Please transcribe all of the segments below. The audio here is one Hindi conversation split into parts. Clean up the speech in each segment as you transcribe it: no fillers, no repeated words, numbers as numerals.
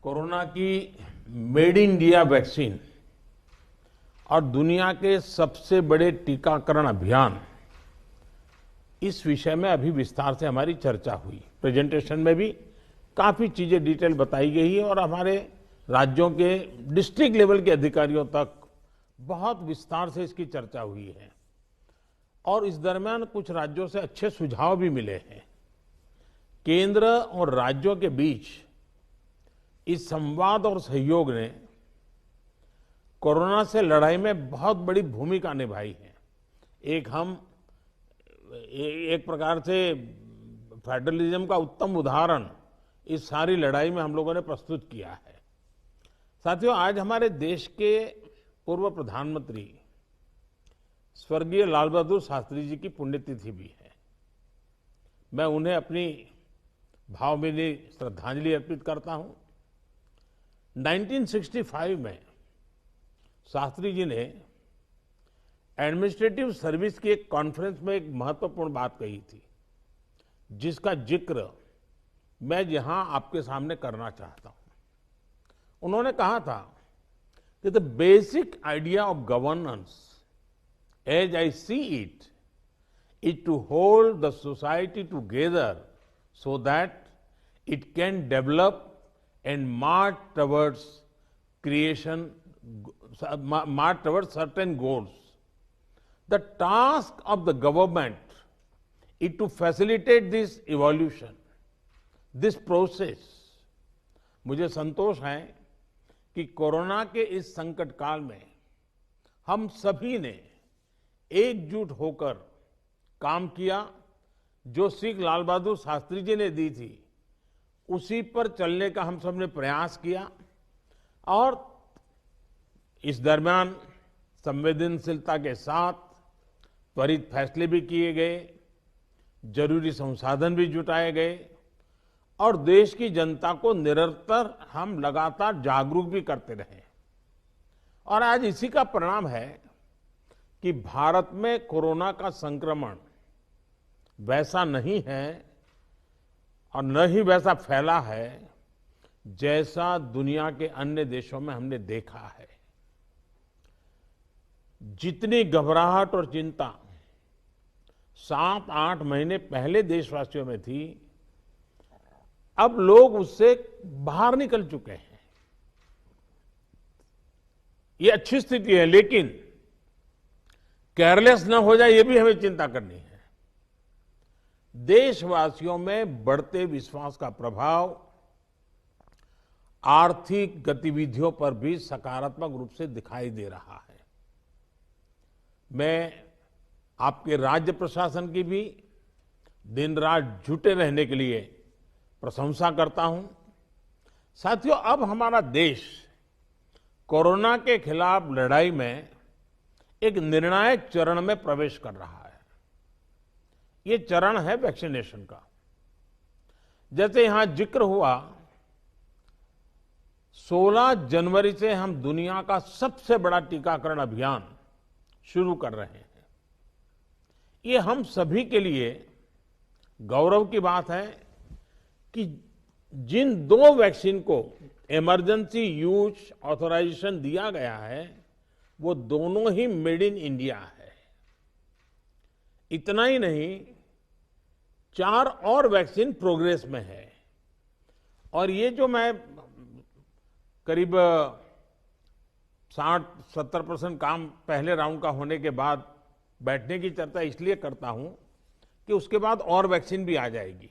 कोरोना की मेड इन इंडिया वैक्सीन और दुनिया के सबसे बड़े टीकाकरण अभियान, इस विषय में अभी विस्तार से हमारी चर्चा हुई। प्रेजेंटेशन में भी काफी चीजें डिटेल बताई गई है और हमारे राज्यों के डिस्ट्रिक्ट लेवल के अधिकारियों तक बहुत विस्तार से इसकी चर्चा हुई है और इस दरमियान कुछ राज्यों से अच्छे सुझाव भी मिले हैं। केंद्र और राज्यों के बीच इस संवाद और सहयोग ने कोरोना से लड़ाई में बहुत बड़ी भूमिका निभाई है। एक प्रकार से फेडरलिज्म का उत्तम उदाहरण इस सारी लड़ाई में हम लोगों ने प्रस्तुत किया है। साथियों, आज हमारे देश के पूर्व प्रधानमंत्री स्वर्गीय लाल बहादुर शास्त्री जी की पुण्यतिथि भी है। मैं उन्हें अपनी भावभीनी श्रद्धांजलि अर्पित करता हूं। 1965 में शास्त्री जी ने एडमिनिस्ट्रेटिव सर्विस की एक कॉन्फ्रेंस में एक महत्वपूर्ण बात कही थी, जिसका जिक्र मैं यहां आपके सामने करना चाहता हूं। उन्होंने कहा था कि the basic idea of governance as I see it is to hold the society together so that it can develop and march towards certain goals. The task of the government is to facilitate this evolution, this process. मुझे संतोष है कि कोरोना के इस संकट काल में हम सभी ने एकजुट होकर काम किया। जो सीख लाल बहादुर शास्त्री जी ने दी थी, उसी पर चलने का हम सब ने प्रयास किया और इस दरमियान संवेदनशीलता के साथ त्वरित फैसले भी किए गए, जरूरी संसाधन भी जुटाए गए और देश की जनता को निरंतर हम लगातार जागरूक भी करते रहे। और आज इसी का परिणाम है कि भारत में कोरोना का संक्रमण वैसा नहीं है और न ही वैसा फैला है जैसा दुनिया के अन्य देशों में हमने देखा है। जितनी घबराहट और चिंता 7-8 महीने पहले देशवासियों में थी, अब लोग उससे बाहर निकल चुके हैं। ये अच्छी स्थिति है, लेकिन केयरलेस न हो जाए, ये भी हमें चिंता करनी है। देशवासियों में बढ़ते विश्वास का प्रभाव आर्थिक गतिविधियों पर भी सकारात्मक रूप से दिखाई दे रहा है। मैं आपके राज्य प्रशासन की भी दिन रात जुटे रहने के लिए प्रशंसा करता हूं। साथियों, अब हमारा देश कोरोना के खिलाफ लड़ाई में एक निर्णायक चरण में प्रवेश कर रहा है। ये चरण है वैक्सीनेशन का। जैसे यहां जिक्र हुआ, 16 जनवरी से हम दुनिया का सबसे बड़ा टीकाकरण अभियान शुरू कर रहे हैं। ये हम सभी के लिए गौरव की बात है कि जिन 2 वैक्सीन को इमरजेंसी यूज ऑथराइजेशन दिया गया है, वो दोनों ही मेड इन इंडिया है। इतना ही नहीं, 4 और वैक्सीन प्रोग्रेस में है। और ये जो मैं करीब 60-70% काम पहले राउंड का होने के बाद बैठने की चर्चा इसलिए करता हूं कि उसके बाद और वैक्सीन भी आ जाएगी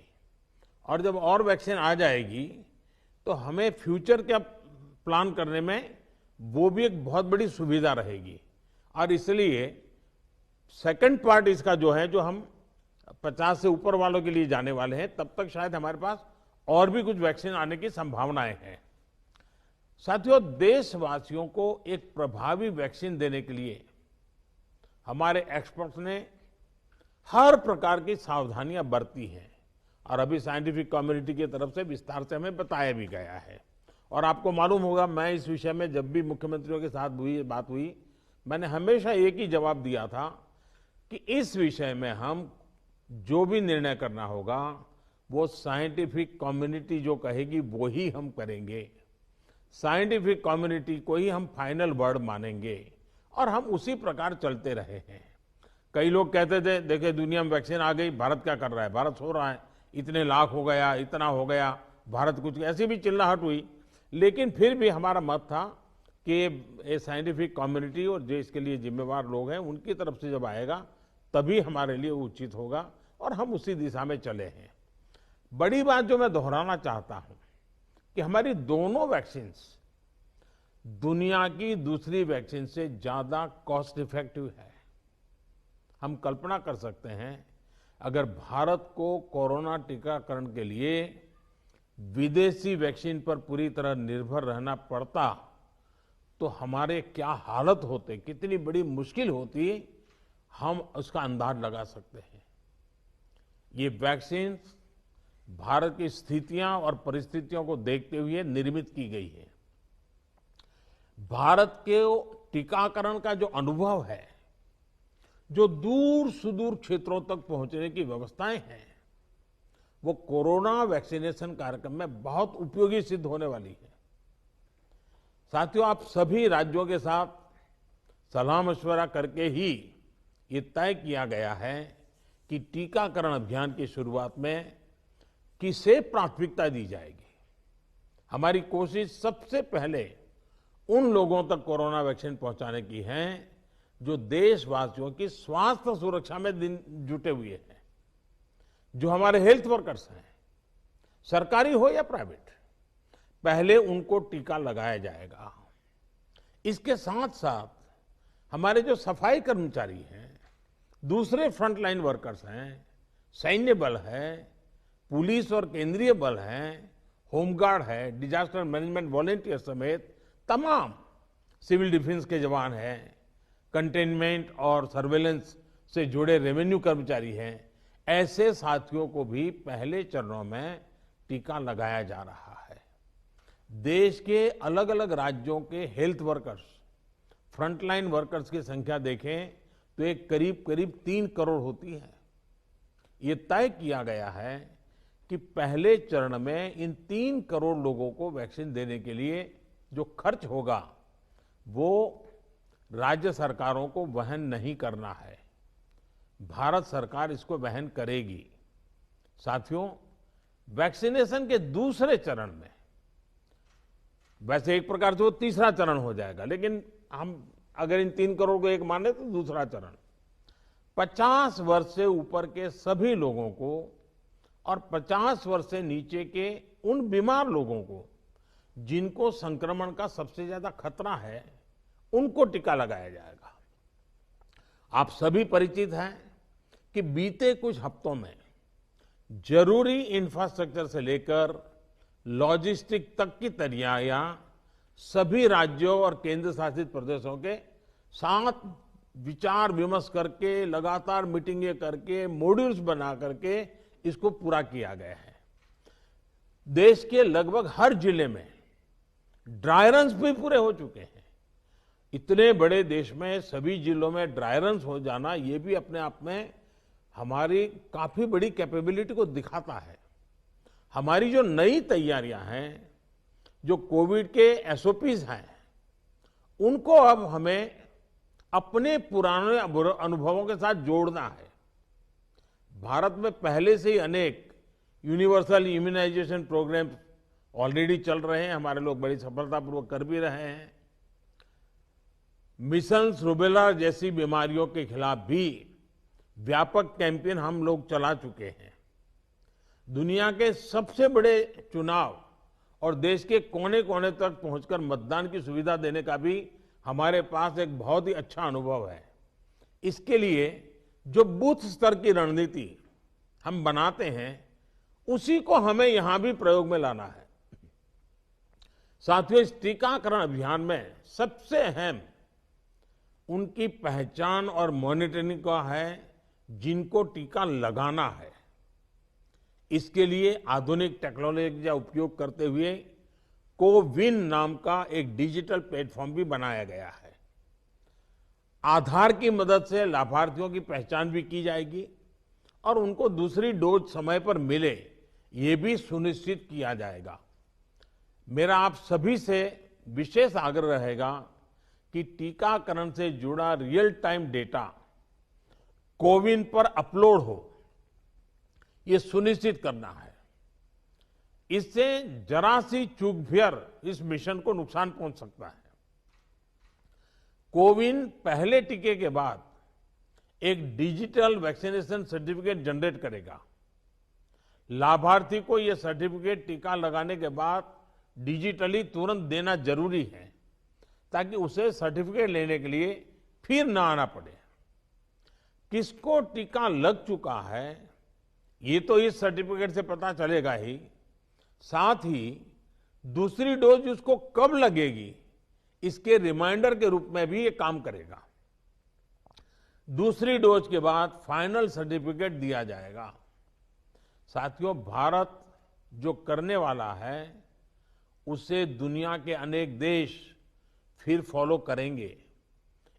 और जब और वैक्सीन आ जाएगी तो हमें फ्यूचर का प्लान करने में वो भी एक बहुत बड़ी सुविधा रहेगी। और इसलिए सेकंड पार्ट इसका जो है, जो हम 50 से ऊपर वालों के लिए जाने वाले हैं, तब तक शायद हमारे पास और भी कुछ वैक्सीन आने की संभावनाएं हैं। साथियों, देशवासियों को एक प्रभावी वैक्सीन देने के लिए हमारे एक्सपर्ट्स ने हर प्रकार की सावधानियां बरती हैं और अभी साइंटिफिक कम्युनिटी की तरफ से विस्तार से हमें बताया भी गया है। और आपको मालूम होगा, मैं इस विषय में जब भी मुख्यमंत्रियों के साथ बात हुई, मैंने हमेशा एक ही जवाब दिया था कि इस विषय में हम जो भी निर्णय करना होगा वो साइंटिफिक कम्युनिटी जो कहेगी वो ही हम करेंगे। साइंटिफिक कम्युनिटी को ही हम फाइनल वर्ड मानेंगे और हम उसी प्रकार चलते रहे हैं। कई लोग कहते थे देखिए दुनिया में वैक्सीन आ गई, भारत क्या कर रहा है, भारत सो रहा है, इतने लाख हो गया, इतना हो गया, भारत कुछ, ऐसी भी चिल्लाहट हुई। लेकिन फिर भी हमारा मत था कि ये साइंटिफिक कम्युनिटी और जो इसके लिए जिम्मेवार लोग हैं उनकी तरफ से जब आएगा तभी हमारे लिए उचित होगा और हम उसी दिशा में चले हैं। बड़ी बात जो मैं दोहराना चाहता हूं कि हमारी दोनों वैक्सीन्स दुनिया की दूसरी वैक्सीन से ज्यादा कॉस्ट इफेक्टिव है। हम कल्पना कर सकते हैं अगर भारत को कोरोना टीकाकरण के लिए विदेशी वैक्सीन पर पूरी तरह निर्भर रहना पड़ता तो हमारे क्या हालत होते, कितनी बड़ी मुश्किल होती, हम उसका अंदाज लगा सकते हैं। ये वैक्सीन भारत की स्थितियां और परिस्थितियों को देखते हुए निर्मित की गई है। भारत के टीकाकरण का जो अनुभव है, जो दूर सुदूर क्षेत्रों तक पहुंचने की व्यवस्थाएं हैं, वो कोरोना वैक्सीनेशन कार्यक्रम में बहुत उपयोगी सिद्ध होने वाली है। साथियों, आप सभी राज्यों के साथ सलाह मशवरा करके ही ये तय किया गया है कि टीकाकरण अभियान की शुरुआत में किसे प्राथमिकता दी जाएगी। हमारी कोशिश सबसे पहले उन लोगों तक कोरोना वैक्सीन पहुंचाने की है जो देशवासियों की स्वास्थ्य सुरक्षा में जुटे हुए हैं, जो हमारे हेल्थ वर्कर्स हैं, सरकारी हो या प्राइवेट, पहले उनको टीका लगाया जाएगा। इसके साथ साथ हमारे जो सफाई कर्मचारी हैं, दूसरे फ्रंटलाइन वर्कर्स हैं, सैन्य बल है, पुलिस और केंद्रीय बल है, होमगार्ड है, डिजास्टर मैनेजमेंट वॉलेंटियर समेत तमाम सिविल डिफेंस के जवान हैं, कंटेनमेंट और सर्वेलेंस से जुड़े रेवेन्यू कर्मचारी हैं, ऐसे साथियों को भी पहले चरणों में टीका लगाया जा रहा है। देश के अलग अलग राज्यों के हेल्थ वर्कर्स, फ्रंटलाइन वर्कर्स की संख्या देखें तो एक करीब करीब 3 करोड़ होती है। ये तय किया गया है कि पहले चरण में इन 3 करोड़ लोगों को वैक्सीन देने के लिए जो खर्च होगा वो राज्य सरकारों को वहन नहीं करना है, भारत सरकार इसको वहन करेगी। साथियों, वैक्सीनेशन के दूसरे चरण में, वैसे एक प्रकार से वो तीसरा चरण हो जाएगा, लेकिन हम अगर इन 3 करोड़ को एक माने तो दूसरा चरण 50 वर्ष से ऊपर के सभी लोगों को और 50 वर्ष से नीचे के उन बीमार लोगों को जिनको संक्रमण का सबसे ज्यादा खतरा है, उनको टीका लगाया जाएगा। आप सभी परिचित हैं कि बीते कुछ हफ्तों में जरूरी इंफ्रास्ट्रक्चर से लेकर लॉजिस्टिक तक की तैयारियां सभी राज्यों और केंद्र शासित प्रदेशों के साथ विचार विमर्श करके, लगातार मीटिंगें करके, मॉड्यूल्स बना करके इसको पूरा किया गया है। देश के लगभग हर जिले में ड्राई रन्स भी पूरे हो चुके हैं। इतने बड़े देश में सभी जिलों में ड्राई रन्स हो जाना, ये भी अपने आप में हमारी काफी बड़ी कैपेबिलिटी को दिखाता है। हमारी जो नई तैयारियां हैं, जो कोविड के एसओपीज हैं, उनको अब हमें अपने पुराने अनुभवों के साथ जोड़ना है। भारत में पहले से ही अनेक यूनिवर्सल इम्यूनाइजेशन प्रोग्राम ऑलरेडी चल रहे हैं, हमारे लोग बड़ी सफलतापूर्वक कर भी रहे हैं। मिशन रूबेला जैसी बीमारियों के खिलाफ भी व्यापक कैंपेन हम लोग चला चुके हैं। दुनिया के सबसे बड़े चुनाव और देश के कोने कोने तक पहुंचकर मतदान की सुविधा देने का भी हमारे पास एक बहुत ही अच्छा अनुभव है। इसके लिए जो बूथ स्तर की रणनीति हम बनाते हैं, उसी को हमें यहां भी प्रयोग में लाना है। साथियों, इस टीकाकरण अभियान में सबसे अहम उनकी पहचान और मॉनिटरिंग का है जिनको टीका लगाना है। इसके लिए आधुनिक टेक्नोलॉजी का उपयोग करते हुए कोविन नाम का एक डिजिटल प्लेटफॉर्म भी बनाया गया है। आधार की मदद से लाभार्थियों की पहचान भी की जाएगी और उनको दूसरी डोज समय पर मिले, ये भी सुनिश्चित किया जाएगा। मेरा आप सभी से विशेष आग्रह रहेगा कि टीकाकरण से जुड़ा रियल टाइम डेटा कोविन पर अपलोड हो, ये सुनिश्चित करना है। इससे जरा सी चूक भी इस मिशन को नुकसान पहुंच सकता है। कोविन पहले टीके के बाद एक डिजिटल वैक्सीनेशन सर्टिफिकेट जनरेट करेगा। लाभार्थी को यह सर्टिफिकेट टीका लगाने के बाद डिजिटली तुरंत देना जरूरी है, ताकि उसे सर्टिफिकेट लेने के लिए फिर ना आना पड़े। किसको टीका लग चुका है ये तो इस सर्टिफिकेट से पता चलेगा ही, साथ ही दूसरी डोज उसको कब लगेगी इसके रिमाइंडर के रूप में भी ये काम करेगा। दूसरी डोज के बाद फाइनल सर्टिफिकेट दिया जाएगा। साथियों, भारत जो करने वाला है उसे दुनिया के अनेक देश फिर फॉलो करेंगे,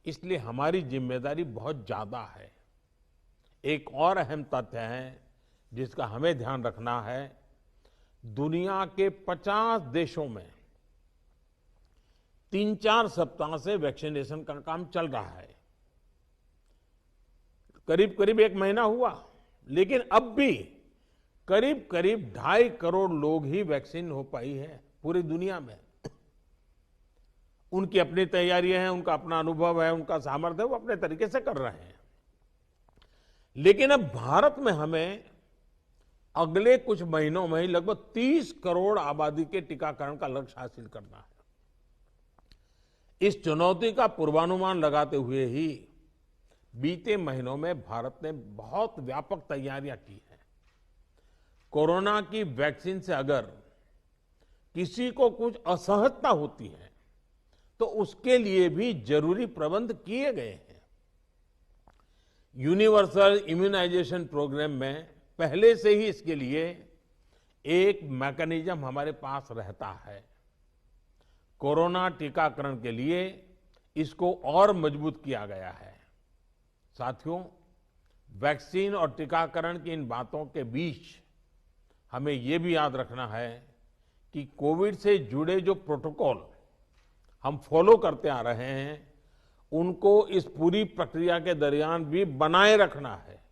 इसलिए हमारी जिम्मेदारी बहुत ज्यादा है। एक और अहम तथ्य है जिसका हमें ध्यान रखना है, दुनिया के 50 देशों में 3-4 सप्ताह से वैक्सीनेशन का काम चल रहा है। करीब करीब 1 महीना हुआ, लेकिन अब भी करीब करीब 2.5 करोड़ लोग ही वैक्सीन हो पाई है पूरी दुनिया में। उनकी अपनी तैयारियां हैं, उनका अपना अनुभव है, उनका सामर्थ्य है, वो अपने तरीके से कर रहे हैं। लेकिन अब भारत में हमें अगले कुछ महीनों में ही लगभग 30 करोड़ आबादी के टीकाकरण का लक्ष्य हासिल करना है। इस चुनौती का पूर्वानुमान लगाते हुए ही बीते महीनों में भारत ने बहुत व्यापक तैयारियां की हैं। कोरोना की वैक्सीन से अगर किसी को कुछ असहजता होती है तो उसके लिए भी जरूरी प्रबंध किए गए हैं। यूनिवर्सल इम्यूनाइजेशन प्रोग्राम में पहले से ही इसके लिए एक मैकेनिज्म हमारे पास रहता है। कोरोना टीकाकरण के लिए इसको और मजबूत किया गया है। साथियों, वैक्सीन और टीकाकरण की इन बातों के बीच हमें ये भी याद रखना है कि कोविड से जुड़े जो प्रोटोकॉल हम फॉलो करते आ रहे हैं उनको इस पूरी प्रक्रिया के दरमियान भी बनाए रखना है।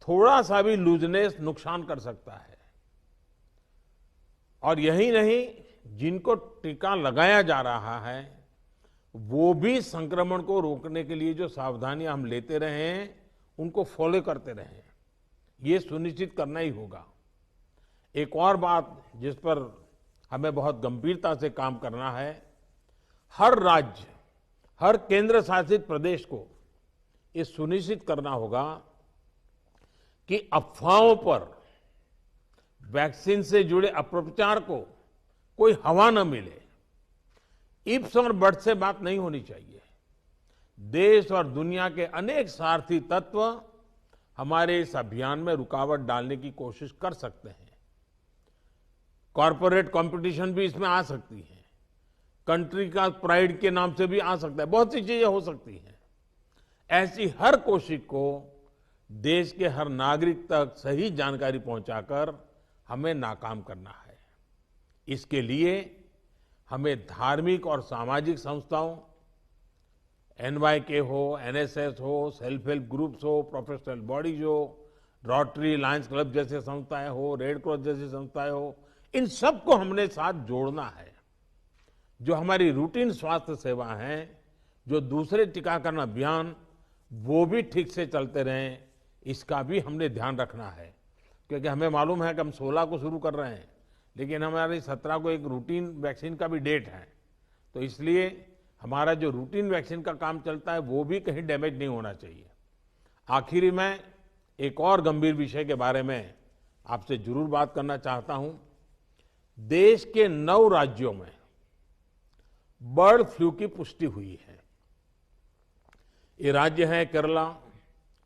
थोड़ा सा भी लूजनेस नुकसान कर सकता है। और यही नहीं, जिनको टीका लगाया जा रहा है वो भी संक्रमण को रोकने के लिए जो सावधानियां हम लेते रहे हैं उनको फॉलो करते रहे। ये सुनिश्चित करना ही होगा। एक और बात जिस पर हमें बहुत गंभीरता से काम करना है, हर राज्य, हर केंद्र शासित प्रदेश को ये सुनिश्चित करना होगा कि अफवाहों पर, वैक्सीन से जुड़े अपप्रचार को कोई हवा न मिले। इफ्स और बट्स से बात नहीं होनी चाहिए। देश और दुनिया के अनेक स्वार्थी तत्व हमारे इस अभियान में रुकावट डालने की कोशिश कर सकते हैं। कॉरपोरेट कंपटीशन भी इसमें आ सकती है, कंट्री का प्राइड के नाम से भी आ सकता है, बहुत सी चीजें हो सकती हैं। ऐसी हर कोशिश को देश के हर नागरिक तक सही जानकारी पहुंचाकर हमें नाकाम करना है। इसके लिए हमें धार्मिक और सामाजिक संस्थाओं, एनवाईके हो, एनएसएस हो, सेल्फ हेल्प ग्रुप्स हो, प्रोफेशनल बॉडीज हो, रोटरी, लायंस क्लब जैसे संस्थाएं हो, रेड क्रॉस जैसी संस्थाएं हो, इन सबको हमने साथ जोड़ना है। जो हमारी रूटीन स्वास्थ्य सेवा है, जो दूसरे टीकाकरण अभियान, वो भी ठीक से चलते रहें, इसका भी हमने ध्यान रखना है। क्योंकि हमें मालूम है कि हम 16 को शुरू कर रहे हैं, लेकिन हमारी 17 को एक रूटीन वैक्सीन का भी डेट है। तो इसलिए हमारा जो रूटीन वैक्सीन का काम चलता है वो भी कहीं डैमेज नहीं होना चाहिए। आखिरी में एक और गंभीर विषय के बारे में आपसे जरूर बात करना चाहता हूं। देश के 9 राज्यों में बर्ड फ्लू की पुष्टि हुई है। ये राज्य हैं केरला,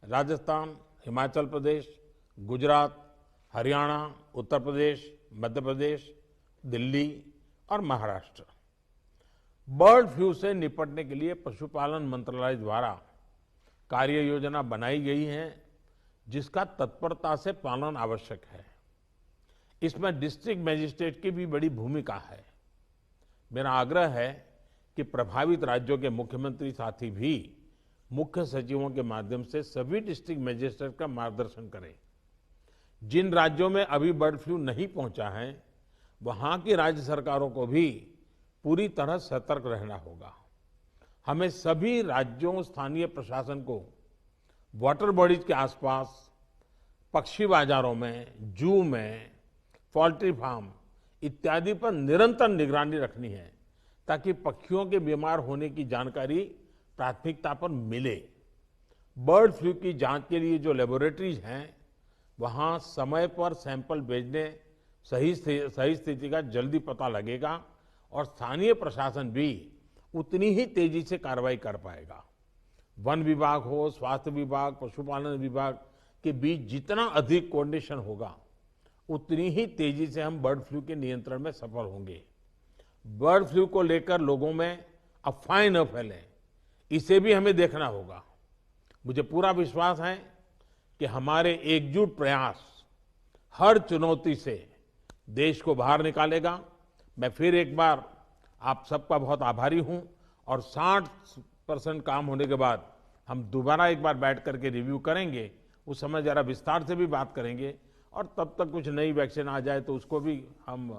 राजस्थान, हिमाचल प्रदेश, गुजरात, हरियाणा, उत्तर प्रदेश, मध्य प्रदेश, दिल्ली और महाराष्ट्र। बर्ड फ्लू से निपटने के लिए पशुपालन मंत्रालय द्वारा कार्य योजना बनाई गई है, जिसका तत्परता से पालन आवश्यक है। इसमें डिस्ट्रिक्ट मजिस्ट्रेट की भी बड़ी भूमिका है। मेरा आग्रह है कि प्रभावित राज्यों के मुख्यमंत्री साथी भी मुख्य सचिवों के माध्यम से सभी डिस्ट्रिक्ट मजिस्ट्रेट का मार्गदर्शन करें। जिन राज्यों में अभी बर्ड फ्लू नहीं पहुंचा है, वहां की राज्य सरकारों को भी पूरी तरह सतर्क रहना होगा। हमें सभी राज्यों, स्थानीय प्रशासन को वाटर बॉडीज के आसपास, पक्षी बाजारों में, जू में, पोल्ट्री फार्म इत्यादि पर निरंतर निगरानी रखनी है, ताकि पक्षियों के बीमार होने की जानकारी प्राथमिकता पर मिले। बर्ड फ्लू की जांच के लिए जो लेबोरेटरीज हैं, वहां समय पर सैंपल भेजने सही स्थिति का जल्दी पता लगेगा और स्थानीय प्रशासन भी उतनी ही तेजी से कार्रवाई कर पाएगा। वन विभाग हो, स्वास्थ्य विभाग, पशुपालन विभाग के बीच जितना अधिक कोऑर्डिनेशन होगा, उतनी ही तेजी से हम बर्ड फ्लू के नियंत्रण में सफल होंगे। बर्ड फ्लू को लेकर लोगों में अफवाहें न फैलें, इसे भी हमें देखना होगा। मुझे पूरा विश्वास है कि हमारे एकजुट प्रयास हर चुनौती से देश को बाहर निकालेगा। मैं फिर एक बार आप सबका बहुत आभारी हूं और 60% काम होने के बाद हम दोबारा एक बार बैठ करके रिव्यू करेंगे। उस समय जरा विस्तार से भी बात करेंगे और तब तक कुछ नई वैक्सीन आ जाए तो उसको भी हम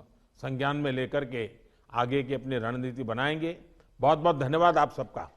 संज्ञान में लेकर के आगे की अपनी रणनीति बनाएंगे। बहुत बहुत धन्यवाद आप सबका।